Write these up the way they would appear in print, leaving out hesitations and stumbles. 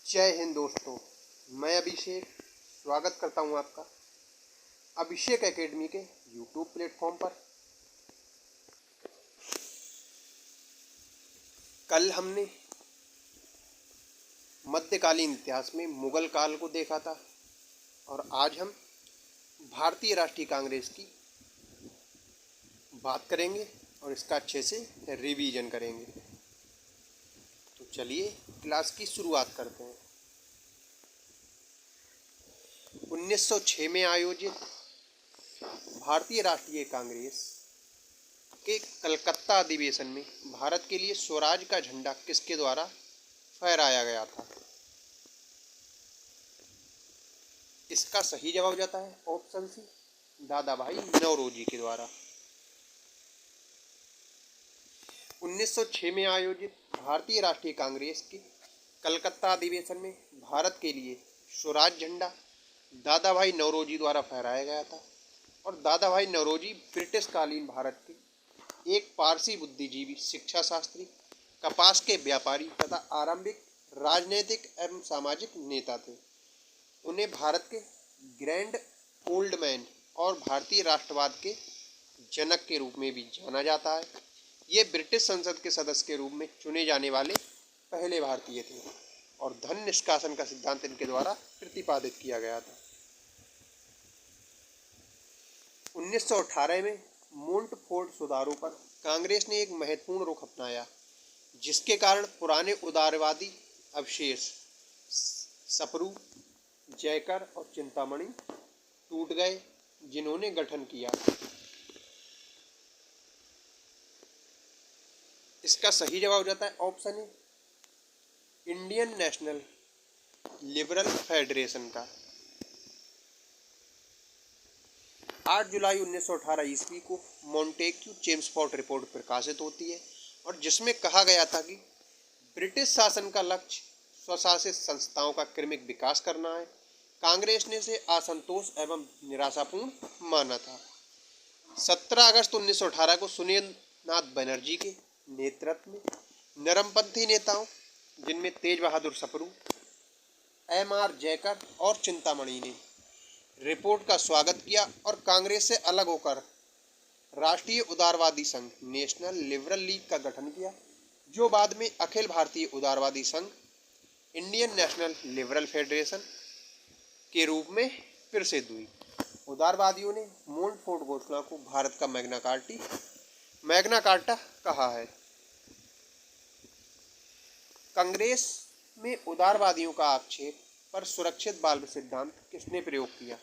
जय हिंद दोस्तों। मैं अभिषेक स्वागत करता हूं आपका अभिषेक एकेडमी के यूट्यूब प्लेटफॉर्म पर। कल हमने मध्यकालीन इतिहास में मुगल काल को देखा था और आज हम भारतीय राष्ट्रीय कांग्रेस की बात करेंगे और इसका अच्छे से रिवीजन करेंगे। तो चलिए क्लास की शुरुआत करते हैं। 1906 में आयोजित भारतीय राष्ट्रीय कांग्रेस के कलकत्ता अधिवेशन में भारत के लिए स्वराज का झंडा किसके द्वारा फहराया गया था? इसका सही जवाब हो जाता है ऑप्शन सी, दादा भाई नौरोजी के द्वारा। 1906 में आयोजित भारतीय राष्ट्रीय कांग्रेस के कलकत्ता अधिवेशन में भारत के लिए स्वराज झंडा दादा भाई नौरोजी द्वारा फहराया गया था और दादा भाई नौरोजी ब्रिटिश कालीन भारत के एक पारसी बुद्धिजीवी, शिक्षा शास्त्री, कपास के व्यापारी तथा आरंभिक राजनीतिक एवं सामाजिक नेता थे। उन्हें भारत के ग्रैंड ओल्ड मैन और भारतीय राष्ट्रवाद के जनक के रूप में भी जाना जाता है। ये ब्रिटिश संसद के सदस्य के रूप में चुने जाने वाले पहले भारतीय थे और धन निष्कासन का सिद्धांत इनके द्वारा प्रतिपादित किया गया था। 1918 में मोंटफोर्ट सुधारों पर कांग्रेस ने एक महत्वपूर्ण रुख अपनाया, जिसके कारण पुराने उदारवादी अवशेष सपरू, जयकर और चिंतामणि टूट गए, जिन्होंने गठन किया। इसका सही जवाब हो जाता है option A, Indian national liberal federation का। 8 जुलाई 1918 ईस्वी को मॉन्टेक्यू चेम्सफोर्ड रिपोर्ट प्रकाशित होती है और जिसमें कहा गया था कि ब्रिटिश शासन का लक्ष्य स्वशासित संस्थाओं का क्रमिक विकास करना है। कांग्रेस ने इसे असंतोष एवं निराशापूर्ण माना था। 17 अगस्त 1918 को सुनील नाथ बनर्जी के नेतृत्व में नरमपंथी नेताओं, जिनमें तेज बहादुर सप्रू, एम.आर. जयकर और चिंतामणि ने रिपोर्ट का स्वागत किया और कांग्रेस से अलग होकर राष्ट्रीय उदारवादी संघ नेशनल लिबरल लीग का गठन किया, जो बाद में अखिल भारतीय उदारवादी संघ इंडियन नेशनल लिबरल फेडरेशन के रूप में प्रसिद्ध हुई। उदारवादियों ने मोंटफोर्ट घोषणा को भारत का मैग्ना कार्टा कहा है। कांग्रेस में उदारवादियों का आक्षेप पर सुरक्षित बाल्ब सिद्धांत किसने प्रयोग किया?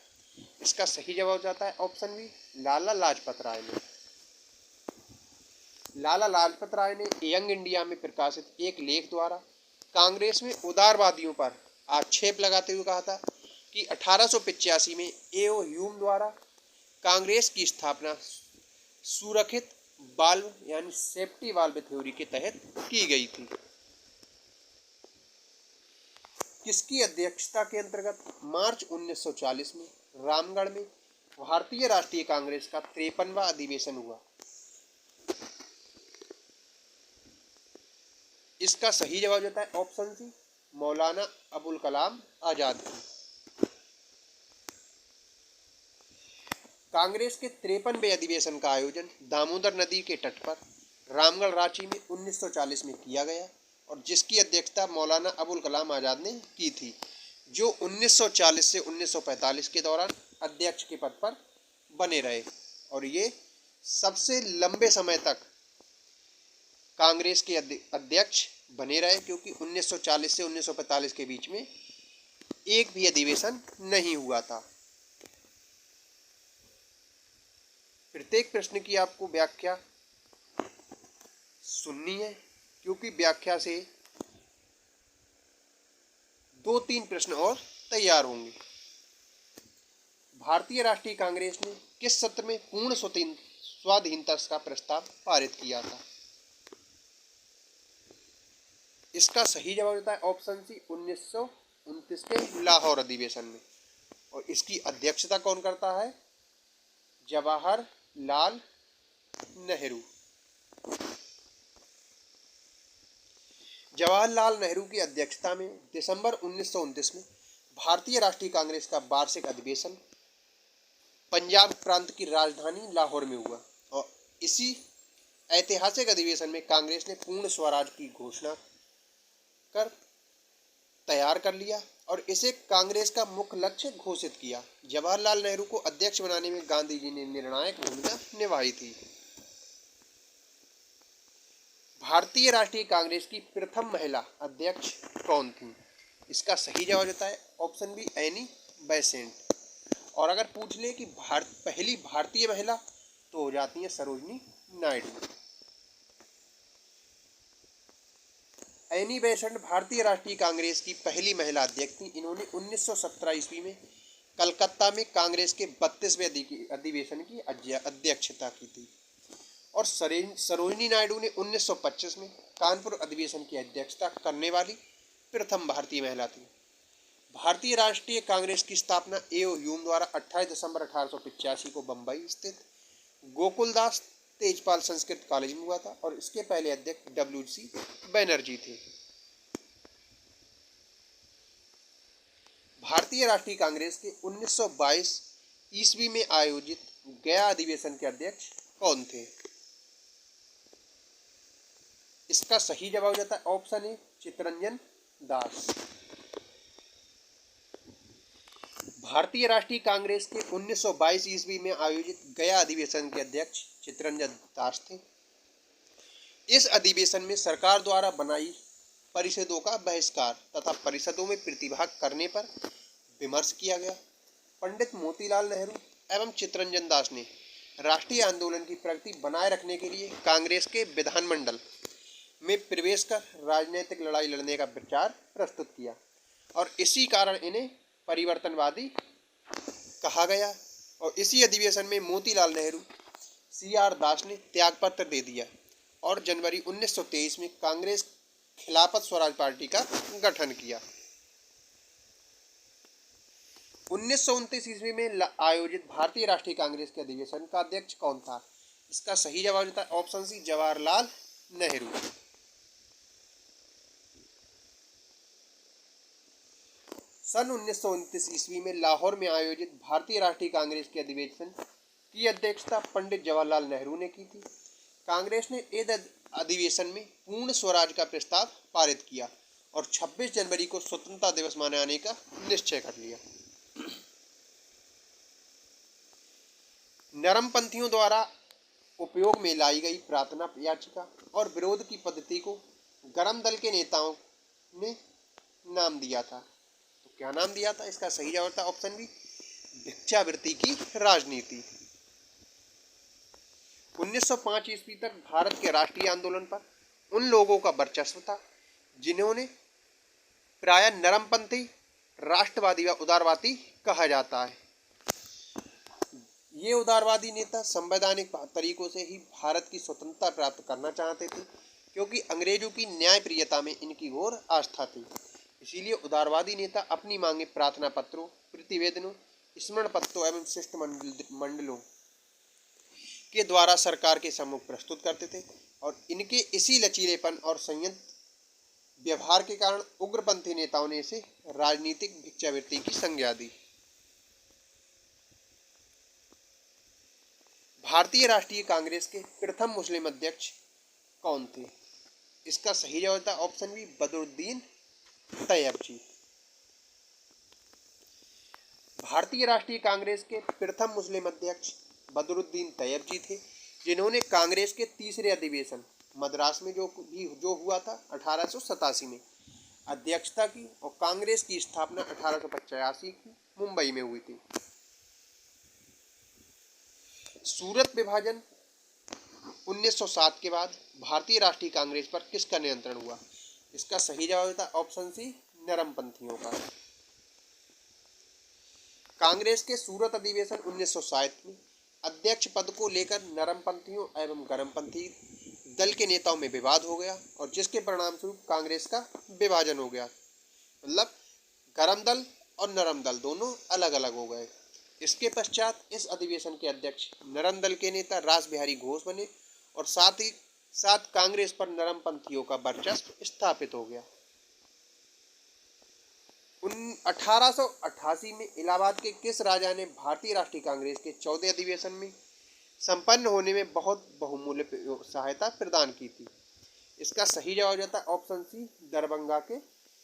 इसका सही जवाब हो जाता है ऑप्शन बी, लाला लाजपत राय ने। लाला लाजपत राय ने यंग इंडिया में प्रकाशित एक लेख द्वारा कांग्रेस में उदारवादियों पर आक्षेप लगाते हुए कहा था कि 1885 में ए.ओ. ह्यूम द्वारा कांग्रेस की स्थापना सुरक्षित बाल्ब यानी सेफ्टी बाल्ब थ्योरी के तहत की गई थी। किसकी अध्यक्षता के अंतर्गत मार्च 1940 में रामगढ़ में भारतीय राष्ट्रीय कांग्रेस का 53वां अधिवेशन हुआ? इसका सही जवाब देता है ऑप्शन सी, मौलाना अबुल कलाम आजाद की। कांग्रेस के 53वें अधिवेशन का आयोजन दामोदर नदी के तट पर रामगढ़ रांची में 1940 में किया गया और जिसकी अध्यक्षता मौलाना अबुल कलाम आजाद ने की थी, जो 1940 से 1945 के दौरान अध्यक्ष के पद पर बने रहे और ये सबसे लंबे समय तक कांग्रेस के अध्यक्ष बने रहे, क्योंकि 1940 से 1945 के बीच में एक भी अधिवेशन नहीं हुआ था। प्रत्येक प्रश्न की आपको व्याख्या सुननी है, क्योंकि व्याख्या से 2-3 प्रश्न और तैयार होंगे। भारतीय राष्ट्रीय कांग्रेस ने किस सत्र में पूर्ण स्वाधीनता का प्रस्ताव पारित किया था? इसका सही जवाब होता है ऑप्शन सी, 1929 के लाहौर अधिवेशन में। और इसकी अध्यक्षता कौन करता है? जवाहरलाल नेहरू। जवाहरलाल नेहरू की अध्यक्षता में दिसंबर 1929 में भारतीय राष्ट्रीय कांग्रेस का वार्षिक अधिवेशन पंजाब प्रांत की राजधानी लाहौर में हुआ और इसी ऐतिहासिक अधिवेशन में कांग्रेस ने पूर्ण स्वराज की घोषणा कर तैयार कर लिया और इसे कांग्रेस का मुख्य लक्ष्य घोषित किया। जवाहरलाल नेहरू को अध्यक्ष बनाने में गांधी जी ने निर्णायक भूमिका निभाई थी। भारतीय राष्ट्रीय कांग्रेस की प्रथम महिला अध्यक्ष कौन थी? इसका सही जवाब होता है ऑप्शन बी एनी बेसेंट। और अगर पूछ ले कि पहली भारतीय महिला तो हो जाती है सरोजनी नायडू। एनी बेसेंट भारतीय राष्ट्रीय कांग्रेस की पहली महिला अध्यक्ष थी। इन्होंने 1917 ईस्वी में कलकत्ता में कांग्रेस के 32वें अधिवेशन की अध्यक्षता की थी और सरोजनी नायडू ने 1925 में कानपुर अधिवेशन की अध्यक्षता करने वाली प्रथम भारतीय महिला थी। भारतीय राष्ट्रीय कांग्रेस की स्थापना ए.ओ. ह्यूम द्वारा 28 दिसंबर 1885 को बम्बई स्थित गोकुलदास तेजपाल संस्कृत कॉलेज में हुआ था और इसके पहले अध्यक्ष डब्ल्यू.सी. बनर्जी थे। भारतीय राष्ट्रीय कांग्रेस के 1922 ईस्वी में आयोजित गया अधिवेशन के अध्यक्ष कौन थे? इसका सही जवाब जाता है ऑप्शन ए चित्तरंजन दास। भारतीय राष्ट्रीय कांग्रेस के 1922 ईस्वी में आयोजित गया अधिवेशन के अध्यक्ष चित्तरंजन दास थे। इस अधिवेशन में सरकार द्वारा बनाई परिषदों का बहिष्कार तथा परिषदों में प्रतिभाग करने पर विमर्श किया गया। पंडित मोतीलाल नेहरू एवं चित्तरंजन दास ने राष्ट्रीय आंदोलन की प्रगति बनाए रखने के लिए कांग्रेस के विधानमंडल में प्रवेश कर राजनीतिक लड़ाई लड़ने का विचार प्रस्तुत किया और इसी कारण इन्हें परिवर्तनवादी कहा गया। और इसी अधिवेशन में मोतीलाल नेहरू सी.आर. दास ने त्यागपत्र दे दिया और जनवरी 1923 में कांग्रेस खिलाफत स्वराज पार्टी का गठन किया। 1929 ईस्वी में आयोजित भारतीय राष्ट्रीय कांग्रेस के अधिवेशन का अध्यक्ष कौन था? इसका सही जवाब होता है ऑप्शन सी जवाहरलाल नेहरू। सन 1929 ईस्वी में लाहौर में आयोजित भारतीय राष्ट्रीय कांग्रेस के अधिवेशन की अध्यक्षता पंडित जवाहरलाल नेहरू ने की थी। कांग्रेस ने इस अधिवेशन में पूर्ण स्वराज का प्रस्ताव पारित किया और 26 जनवरी को स्वतंत्रता दिवस मनाने का निश्चय कर लिया। नरमपंथियों द्वारा उपयोग में लाई गई प्रार्थना याचिका और विरोध की पद्धति को गरम दल के नेताओं ने नाम दिया था। तो क्या नाम दिया था? इसका सही जवाब था ऑप्शन बी भिक्षावृत्ति की राजनीति। 1905 ईस्वी तक भारत के राष्ट्रीय आंदोलन पर उन लोगों का वर्चस्व था जिन्होंने प्राय नरमपंथी, राष्ट्रवादी व उदारवादी कहा जाता है। ये उदारवादी नेता संवैधानिक तरीकों से ही भारत की स्वतंत्रता प्राप्त करना चाहते थे क्योंकि अंग्रेजों की न्यायप्रियता में इनकी घोर आस्था थी। इसीलिए उदारवादी नेता अपनी मांगे प्रार्थना पत्रों, प्रतिवेदनों, स्मरण पत्रों एवं शिष्टमंडलों के द्वारा सरकार के सम्मुख प्रस्तुत करते थे और इनके इसी लचीलेपन और संयत व्यवहार के कारण उग्रपंथी नेताओं ने इसे राजनीतिक भिक्षावृत्ति की संज्ञा दी। भारतीय राष्ट्रीय कांग्रेस के प्रथम मुस्लिम अध्यक्ष कौन थे? इसका सही जवाब था ऑप्शन बी बदरुद्दीन तैयबजी। भारतीय राष्ट्रीय कांग्रेस के प्रथम मुस्लिम अध्यक्ष बदरुद्दीन तैयबजी थे जिन्होंने कांग्रेस के तीसरे अधिवेशन मद्रास में जो हुआ था 1887 में अध्यक्षता की और कांग्रेस की स्थापना 1885 की मुंबई में हुई थी। सूरत विभाजन 1907 के बाद भारतीय राष्ट्रीय कांग्रेस पर किसका नियंत्रण हुआ? इसका सही जवाब था ऑप्शन सी नरमपंथियों का। कांग्रेस के सूरत अधिवेशन 1960 में अध्यक्ष पद को लेकर नरमपंथियों एवं गरमपंथी दल के नेताओं में विवाद हो गया और जिसके परिणाम स्वरूप कांग्रेस का विभाजन हो गया। मतलब गरम दल और नरम दल दोनों अलग अलग हो गए। इसके पश्चात इस अधिवेशन के अध्यक्ष नरम दल के नेता रास बिहारी घोष बने और साथ ही साथ कांग्रेस पर नरमपंथियों का वर्चस्व स्थापित हो गया। 1888 में इलाहाबाद के किस राजा ने भारतीय राष्ट्रीय कांग्रेस के 14 अधिवेशन में संपन्न होने में बहुत बहुमूल्य सहायता प्रदान की थी? इसका सही जवाब जाता है ऑप्शन सी, दरभंगा के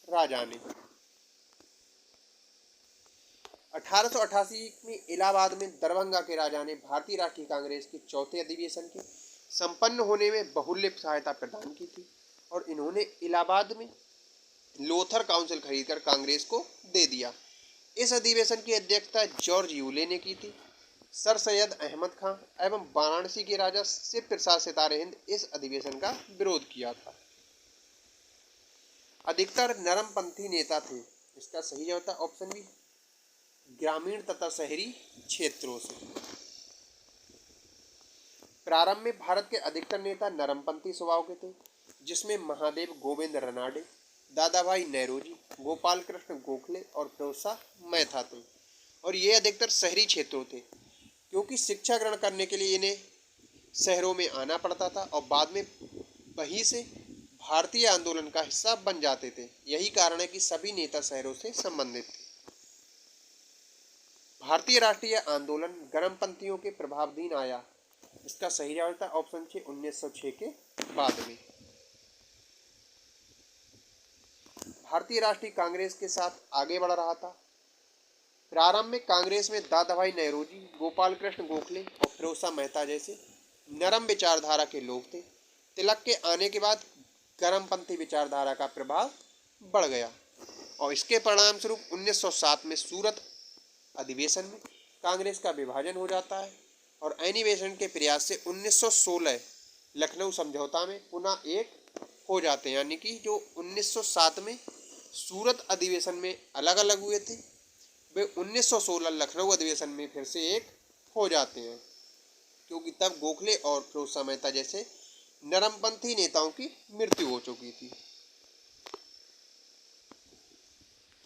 राजा ने। 1888 में इलाहाबाद में दरभंगा के राजा ने भारतीय राष्ट्रीय कांग्रेस के चौथे अधिवेशन के संपन्न होने में बहुल्य सहायता प्रदान की थी और इन्होंने इलाहाबाद में लोथर काउंसिल खरीदकर कांग्रेस को दे दिया। इस अधिवेशन की अध्यक्षता जॉर्ज यूले ने की थी। सर सैयद अहमद खां एवं वाराणसी के राजा शिव प्रसाद सितारे हिंद इस अधिवेशन का विरोध किया था। अधिकतर नरमपंथी नेता थे। इसका सही जवाब था ऑप्शन बी, ग्रामीण तथा शहरी क्षेत्रों से। प्रारंभ में भारत के अधिकतर नेता नरमपंथी स्वभाव के थे, जिसमें महादेव गोविंद रनाडे, दादा भाई नौरोजी, गोपाल कृष्ण गोखले और फिरोज शाह मेहता थे। और ये अधिकतर शहरी क्षेत्रों थे, क्योंकि शिक्षा ग्रहण करने के लिए इन्हें शहरों में आना पड़ता था और बाद में वहीं से भारतीय आंदोलन का हिस्सा बन जाते थे। यही कारण है कि सभी नेता शहरों से संबंधित थे। भारतीय राष्ट्रीय आंदोलन गर्मपंथियों के प्रभावाधीन आया। इसका सही जवाब था ऑप्शन 6, 1906 के बाद में। भारतीय राष्ट्रीय कांग्रेस के साथ आगे बढ़ रहा था। प्रारंभ में कांग्रेस में दादा भाई नौरोजी, गोपाल कृष्ण गोखले और फिरोज शाह मेहता जैसे नरम विचारधारा के लोग थे। तिलक के आने के बाद गर्मपंथी विचारधारा का प्रभाव बढ़ गया और इसके परिणाम स्वरूप 1907 में सूरत अधिवेशन में कांग्रेस का विभाजन हो जाता है और अधिवेशन के प्रयास से 1916 लखनऊ समझौता में पुनः एक हो जाते हैं। यानी कि जो 1907 में सूरत अधिवेशन में अलग अलग हुए थे, वे 1916 लखनऊ अधिवेशन में फिर से एक हो जाते हैं, क्योंकि तब गोखले और फिरोज शाह मेहता जैसे नरमपंथी नेताओं की मृत्यु हो चुकी थी।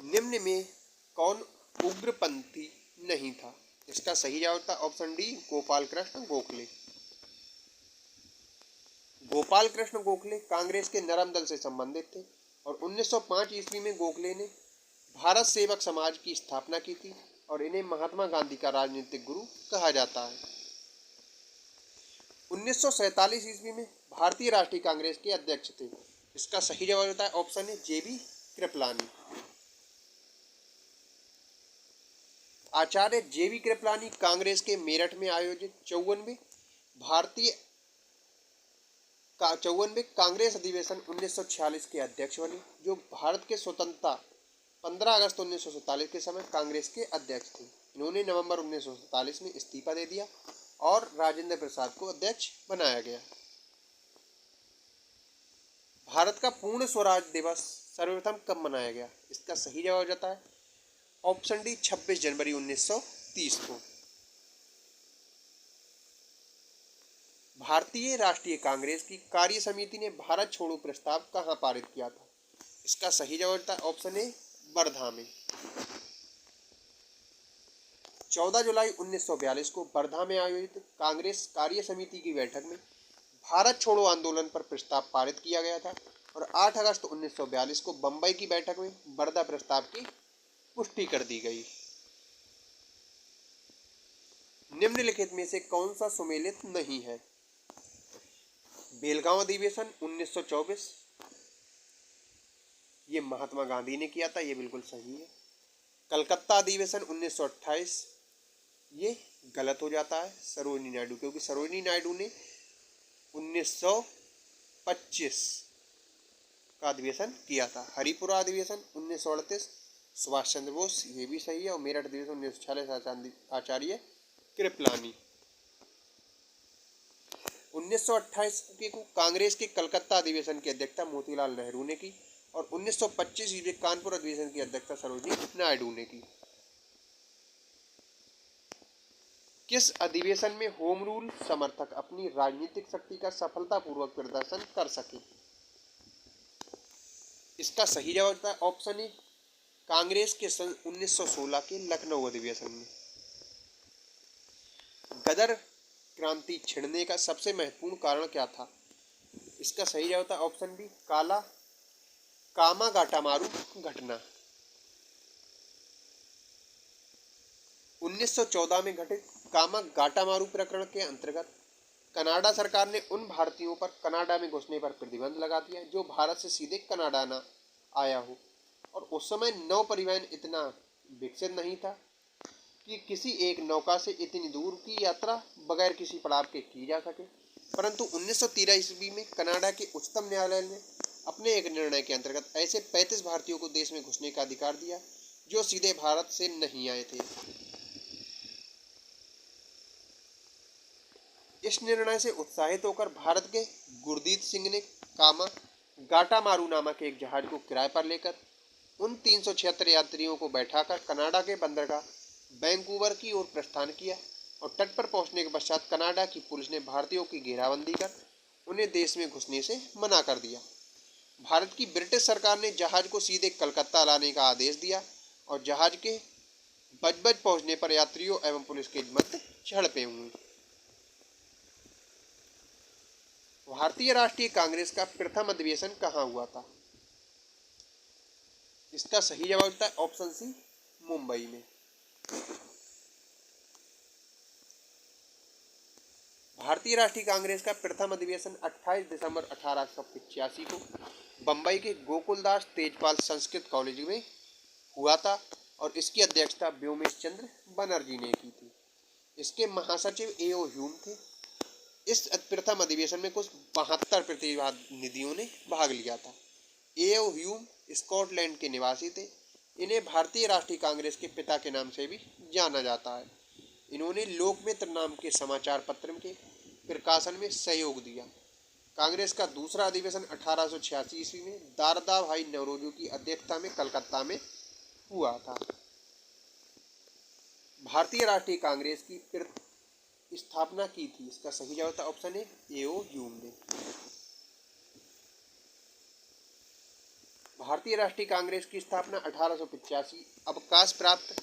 निम्न में कौन उग्रपंथी नहीं था? इसका सही जवाब था ऑप्शन डी, गोपाल कृष्ण गोखले। गोपाल कृष्ण गोखले कांग्रेस के नरम दल से संबंधित थे और 1905 ईस्वी में गोखले ने भारत सेवक समाज की स्थापना की थी और इन्हें महात्मा गांधी का राजनीतिक गुरु कहा जाता है। 1947 ईस्वी में भारतीय राष्ट्रीय कांग्रेस के अध्यक्ष थे। इसका सही जवाब होता है ऑप्शन ए, जेबी कृपलानी। आचार्य जेबी कृपलानी कांग्रेस के मेरठ में आयोजित 54वें कांग्रेस अधिवेशन 1946 के अध्यक्ष बने, जो भारत के स्वतंत्रता 15 अगस्त 1947 के समय कांग्रेस के अध्यक्ष थे। इन्होंने नवंबर 1947 में इस्तीफा दे दिया और राजेंद्र प्रसाद को अध्यक्ष बनाया गया। भारत का पूर्ण स्वराज दिवस सर्वप्रथम कब मनाया गया? इसका सही जवाब जाता है ऑप्शन डी, 26 जनवरी 1930 को। भारतीय राष्ट्रीय कांग्रेस की कार्य समिति ने भारत छोड़ो प्रस्ताव कहाँ पारित किया था? इसका सही जवाब था ऑप्शन ए, वर्धा में। 14 जुलाई 1942 को वर्धा में आयोजित कांग्रेस कार्य समिति की बैठक में भारत छोड़ो आंदोलन पर प्रस्ताव पारित किया गया था और 8 अगस्त 1942 को बंबई की बैठक में वर्धा प्रस्ताव की पुष्टि कर दी गई। निम्नलिखित में से कौन सा सुमेलित नहीं है? बेलगांव अधिवेशन 1924, ये महात्मा गांधी ने किया था, ये बिल्कुल सही है। कलकत्ता अधिवेशन 1928, ये गलत हो जाता है सरोजिनी नायडू, क्योंकि सरोजिनी नायडू ने 1925 का अधिवेशन किया था। हरिपुरा अधिवेशन 1938, सुभाष चंद्र बोस, ये भी सही है। और मेरठ अधिवेशन 1946, आचार्य कृपलानी। 1928 को कांग्रेस के कलकत्ता अधिवेशन की अध्यक्षता मोतीलाल नेहरू ने की और 1925 ईस्वी कानपुर अधिवेशन की अध्यक्षता सरोजिनी नायडू ने की। किस अधिवेशन में होम रूल समर्थक अपनी राजनीतिक शक्ति का सफलतापूर्वक प्रदर्शन कर सके? इसका सही जवाब था ऑप्शन ए, कांग्रेस के सन 1916 के लखनऊ अधिवेशन में। गदर क्रांति छिड़ने का सबसे महत्वपूर्ण कारण क्या था? इसका सही जवाब होता है ऑप्शन बी काला कामागाटामारू घटना। 1914 में घटित कामागाटामारू प्रकरण के अंतर्गत कनाडा सरकार ने उन भारतीयों पर कनाडा में घुसने पर प्रतिबंध लगा दिया जो भारत से सीधे कनाडा न आया हो। और उस समय नौ परिवहन इतना विकसित नहीं था कि किसी एक नौका से इतनी दूर की यात्रा बगैर किसी पड़ाव के की जा सके। परंतु 1913 ईस्वी में कनाडा के उच्चतम न्यायालय ने अपने एक निर्णय के अंतर्गत ऐसे 35 भारतीयों को देश में घुसने का अधिकार दिया जो सीधे भारत से नहीं आए थे। इस निर्णय से उत्साहित होकर भारत के गुरदीत सिंह ने कामा गाटामारू नामक एक जहाज को किराए पर लेकर उन 376 यात्रियों को बैठाकर कनाडा के बंदरगाह वैंकूवर की ओर प्रस्थान किया और तट पर पहुंचने के पश्चात कनाडा की पुलिस ने भारतीयों की घेराबंदी कर उन्हें देश में घुसने से मना कर दिया। भारत की ब्रिटिश सरकार ने जहाज को सीधे कलकत्ता लाने का आदेश दिया और जहाज के बजबज पहुंचने पर यात्रियों एवं पुलिस के मध्य झड़पें हुई। भारतीय राष्ट्रीय कांग्रेस का प्रथम अधिवेशन कहाँ हुआ था? इसका सही जवाब होता है ऑप्शन सी मुंबई में। भारतीय राष्ट्रीय कांग्रेस का प्रथम अधिवेशन 28 दिसंबर 1885 को बंबई के गोकुलदास तेजपाल संस्कृत कॉलेज में हुआ था और इसकी अध्यक्षता व्योमेश चंद्र बनर्जी ने की थी। इसके महासचिव ए.ओ. ह्यूम थे। इस प्रथम अधिवेशन में कुछ 72 प्रतिनिधियों ने भाग लिया था। ए.ओ. ह्यूम स्कॉटलैंड के निवासी थे। इन्हें भारतीय राष्ट्रीय कांग्रेस के पिता के नाम से भी जाना जाता है। इन्होंने लोकमित्र नाम के समाचार पत्र के प्रकाशन में सहयोग दिया। कांग्रेस का दूसरा अधिवेशन 1886 ईस्वी में दादा भाई नौरोजी की अध्यक्षता में कलकत्ता में हुआ था। भारतीय राष्ट्रीय कांग्रेस की स्थापना की थी। इसका सही जवाब था ऑप्शन ए ए.ओ. ह्यूम ने। भारतीय राष्ट्रीय कांग्रेस की स्थापना 1885 अवकाश प्राप्त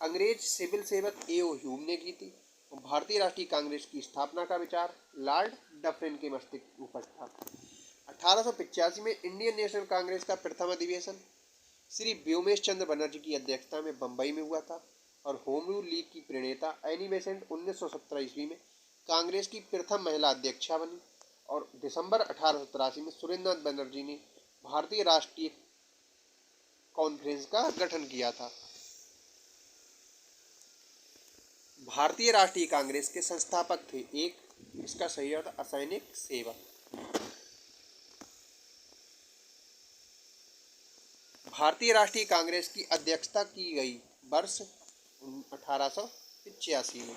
अंग्रेज सिविल सेवक ए.ओ. ह्यूम ने की थी। भारतीय राष्ट्रीय कांग्रेस की स्थापना का विचार लॉर्ड डफरिन के मस्तिष्क ऊपर था। 1885 में इंडियन नेशनल कांग्रेस का प्रथम अधिवेशन श्री व्योमेश चंद्र बनर्जी की अध्यक्षता में बंबई में हुआ था और होम रूल लीग की प्रणेता एनी बेसेंट 1917 ईस्वी में कांग्रेस की प्रथम महिला अध्यक्षा बनी और दिसंबर 1883 में सुरेंद्रनाथ बनर्जी ने भारतीय राष्ट्रीय कॉन्फ्रेंस का गठन किया था। भारतीय राष्ट्रीय कांग्रेस के संस्थापक थे एक, इसका सही अर्थ असैनिक सेवक। भारतीय राष्ट्रीय कांग्रेस की अध्यक्षता की गई वर्ष 1885 में।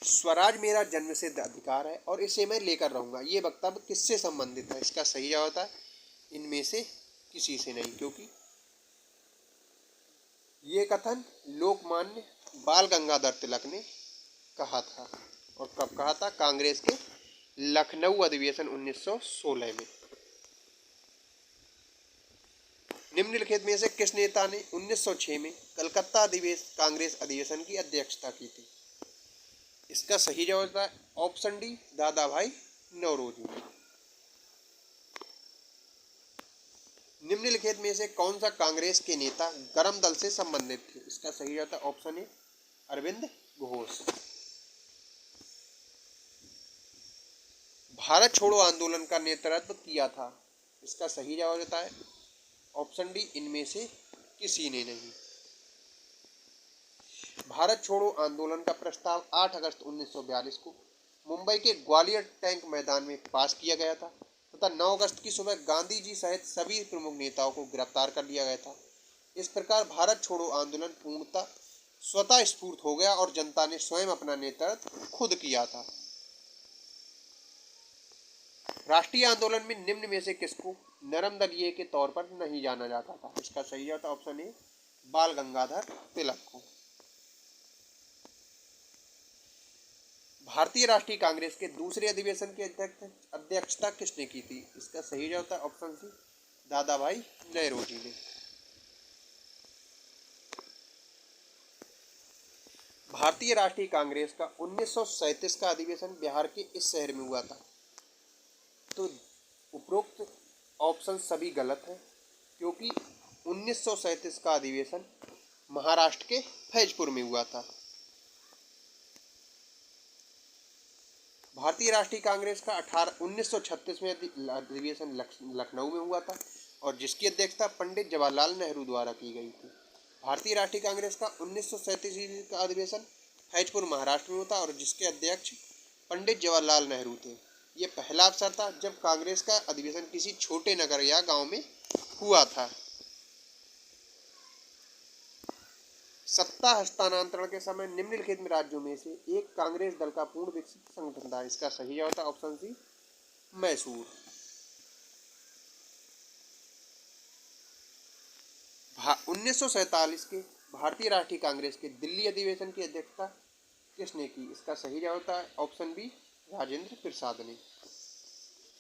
स्वराज मेरा जन्मसिद्ध अधिकार है और इसे मैं लेकर रहूंगा, ये वक्तव्य किससे संबंधित है? इसका सही जवाब होता है इनमें से किसी से नहीं, क्योंकि ये कथन लोकमान्य बाल गंगाधर तिलक ने कहा था। और कब कहा था? कांग्रेस के लखनऊ अधिवेशन 1916 में। निम्नलिखित में से किस नेता ने 1906 में कलकत्ता कांग्रेस अधिवेशन की अध्यक्षता की थी? इसका सही जवाब है ऑप्शन डी दादा भाई नौरोजी। निम्नलिखित में से कौन सा कांग्रेस के नेता गरम दल से संबंधित थे? इसका सही जवाब है ऑप्शन ए अरविंद घोष। भारत छोड़ो आंदोलन का नेतृत्व किया था? इसका सही जवाब होता है ऑप्शन डी इनमें से किसी ने नहीं। भारत छोड़ो आंदोलन का प्रस्ताव 8 अगस्त 1942 को मुंबई के ग्वालियर टैंक मैदान में पास किया गया था तथा 9 अगस्त की सुबह गांधी जी सहित सभी प्रमुख नेताओं को गिरफ्तार कर लिया गया था। इस प्रकार भारत छोड़ो आंदोलन पूर्णतः स्वतः स्फूर्त हो गया और जनता ने स्वयं अपना नेतृत्व खुद किया था। राष्ट्रीय आंदोलन में निम्न में से किसको नरम दलीय के तौर पर नहीं जाना जाता था? इसका सही जवाब ऑप्शन ए बाल गंगाधर तिलक को। भारतीय राष्ट्रीय कांग्रेस के दूसरे अधिवेशन की अध्यक्षता किसने की थी? इसका सही जवाब ऑप्शन सी दादा भाई नौरोजी ने। भारतीय राष्ट्रीय कांग्रेस का 1937 का अधिवेशन बिहार के इस शहर में हुआ था। तो उपरोक्त ऑप्शन सभी गलत हैं, क्योंकि 1937 का अधिवेशन महाराष्ट्र के फैजपुर में हुआ था। भारतीय राष्ट्रीय कांग्रेस का 1936 में अधिवेशन लखनऊ में हुआ था और जिसकी अध्यक्षता पंडित जवाहरलाल नेहरू द्वारा की गई थी। भारतीय राष्ट्रीय कांग्रेस का 1937 का अधिवेशन फैजपुर महाराष्ट्र में हुआ था और जिसके अध्यक्ष पंडित जवाहरलाल नेहरू थे। ये पहला अवसर था जब कांग्रेस का अधिवेशन किसी छोटे नगर या गांव में हुआ था। सत्ता हस्तांतरण के समय निम्नलिखित में राज्यों में से एक कांग्रेस दल का पूर्ण विकसित संगठन था। इसका सही जवाब था ऑप्शन सी, मैसूर। 1947 के भारतीय राष्ट्रीय कांग्रेस के दिल्ली अधिवेशन की अध्यक्षता किसने की? इसका सही जवाब था ऑप्शन बी, राजेंद्र प्रसाद ने।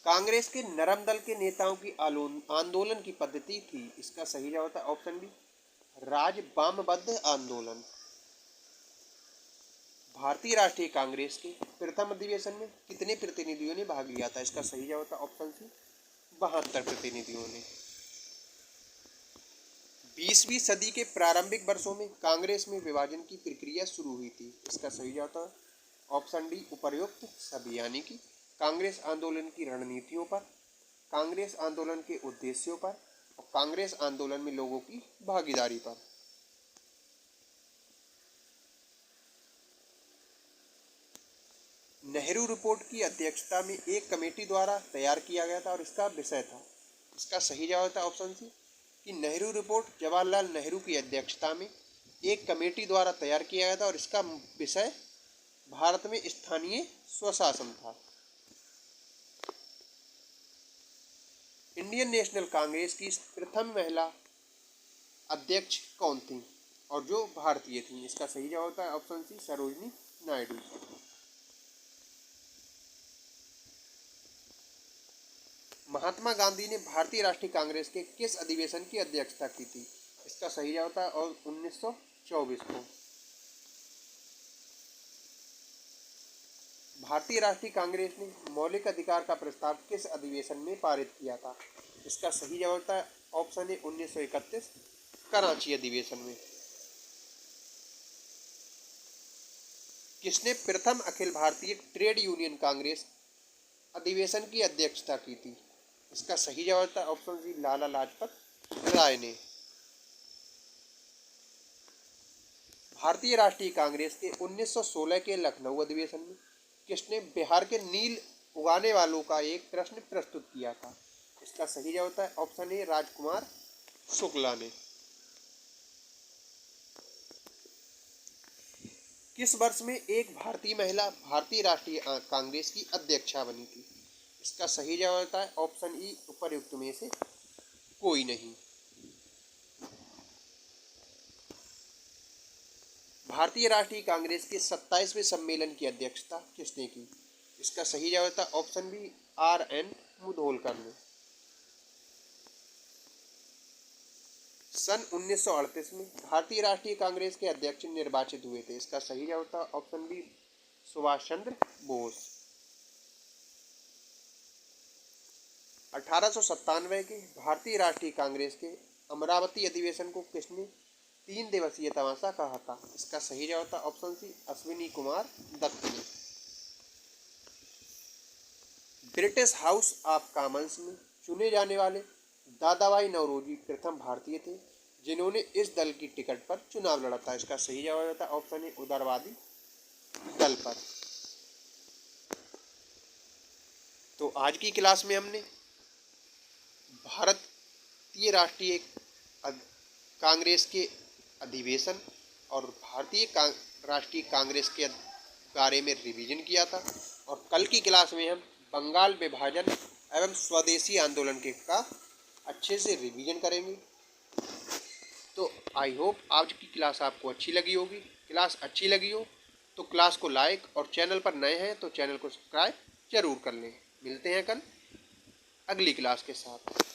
कांग्रेस के नरम दल के नेताओं की आंदोलन की पद्धति थी। इसका सही जवाब था ऑप्शन बी, राजवामबद्ध आंदोलन। भारतीय राष्ट्रीय कांग्रेस के प्रथम अधिवेशन में कितने प्रतिनिधियों ने भाग लिया था? इसका सही जवाब था ऑप्शन सी, 72 प्रतिनिधियों ने। 20वीं सदी के प्रारंभिक वर्षों में कांग्रेस में विभाजन की प्रक्रिया शुरू हुई थी। इसका सही जवाब था ऑप्शन डी, उपर्युक्त सभी, यानी कि कांग्रेस आंदोलन की रणनीतियों पर, कांग्रेस आंदोलन के उद्देश्यों पर और कांग्रेस आंदोलन में लोगों की भागीदारी पर। नेहरू रिपोर्ट की अध्यक्षता में एक कमेटी द्वारा तैयार किया गया था और इसका विषय था। इसका सही जवाब था ऑप्शन सी कि नेहरू रिपोर्ट जवाहरलाल नेहरू की अध्यक्षता में एक कमेटी द्वारा तैयार किया गया था और इसका विषय भारत में स्थानीय स्वशासन था। इंडियन नेशनल कांग्रेस की प्रथम महिला अध्यक्ष कौन थी और जो भारतीय थी? इसका सही जवाब था ऑप्शन सी, सरोजिनी नायडू। महात्मा गांधी ने भारतीय राष्ट्रीय कांग्रेस के किस अधिवेशन की अध्यक्षता की थी? इसका सही जवाब था और 1924 को। भारतीय राष्ट्रीय कांग्रेस ने मौलिक अधिकार का प्रस्ताव किस अधिवेशन में पारित किया था? इसका सही जवाब था ऑप्शन ए, 1931 कराची अधिवेशन में। किसने प्रथम अखिल भारतीय ट्रेड यूनियन कांग्रेस अधिवेशन की अध्यक्षता की थी? इसका सही जवाब था ऑप्शन सी, लाला लाजपत राय ने। भारतीय राष्ट्रीय कांग्रेस के 1916 के लखनऊ अधिवेशन में किसने बिहार के नील उगाने वालों का एक प्रश्न प्रस्तुत किया था? इसका सही जवाब था ऑप्शन ए, राजकुमार शुक्ला ने। किस वर्ष में एक भारतीय महिला भारतीय राष्ट्रीय कांग्रेस की अध्यक्षा बनी थी? इसका सही जवाब था ऑप्शन ई, उपर्युक्त में से कोई नहीं। भारतीय राष्ट्रीय कांग्रेस के 27वें सम्मेलन की अध्यक्षता किसने की? इसका सही जवाब था ऑप्शन बी, आर.एन. मुधोलकर ने। सन 1938 में भारतीय राष्ट्रीय कांग्रेस के अध्यक्ष निर्वाचित हुए थे। इसका सही जवाब था ऑप्शन बी, सुभाष चंद्र बोस। 1897 के भारतीय राष्ट्रीय कांग्रेस के अमरावती अधिवेशन को किसने 3 दिवसीय तमाशा कहा था? इसका सही जवाब था ऑप्शन सी, अश्विनी कुमार दत्त ने। ब्रिटिश हाउस ऑफ कॉमन्स में चुने जाने वाले दादाभाई नौरोजी प्रथम भारतीय थे जिन्होंने इस दल की टिकट पर चुनाव लड़ा था। इसका सही जवाब था ऑप्शन ए, उदारवादी दल पर। तो आज की क्लास में हमने भारतीय राष्ट्रीय कांग्रेस के अधिवेशन और भारतीय राष्ट्रीय कांग्रेस के बारे में रिवीजन किया था और कल की क्लास में हम बंगाल विभाजन एवं स्वदेशी आंदोलन के का अच्छे से रिवीजन करेंगे। तो आई होप आज की क्लास आपको अच्छी लगी होगी। क्लास अच्छी लगी हो तो क्लास को लाइक और चैनल पर नए हैं तो चैनल को सब्सक्राइब जरूर कर लें। मिलते हैं कल अगली क्लास के साथ।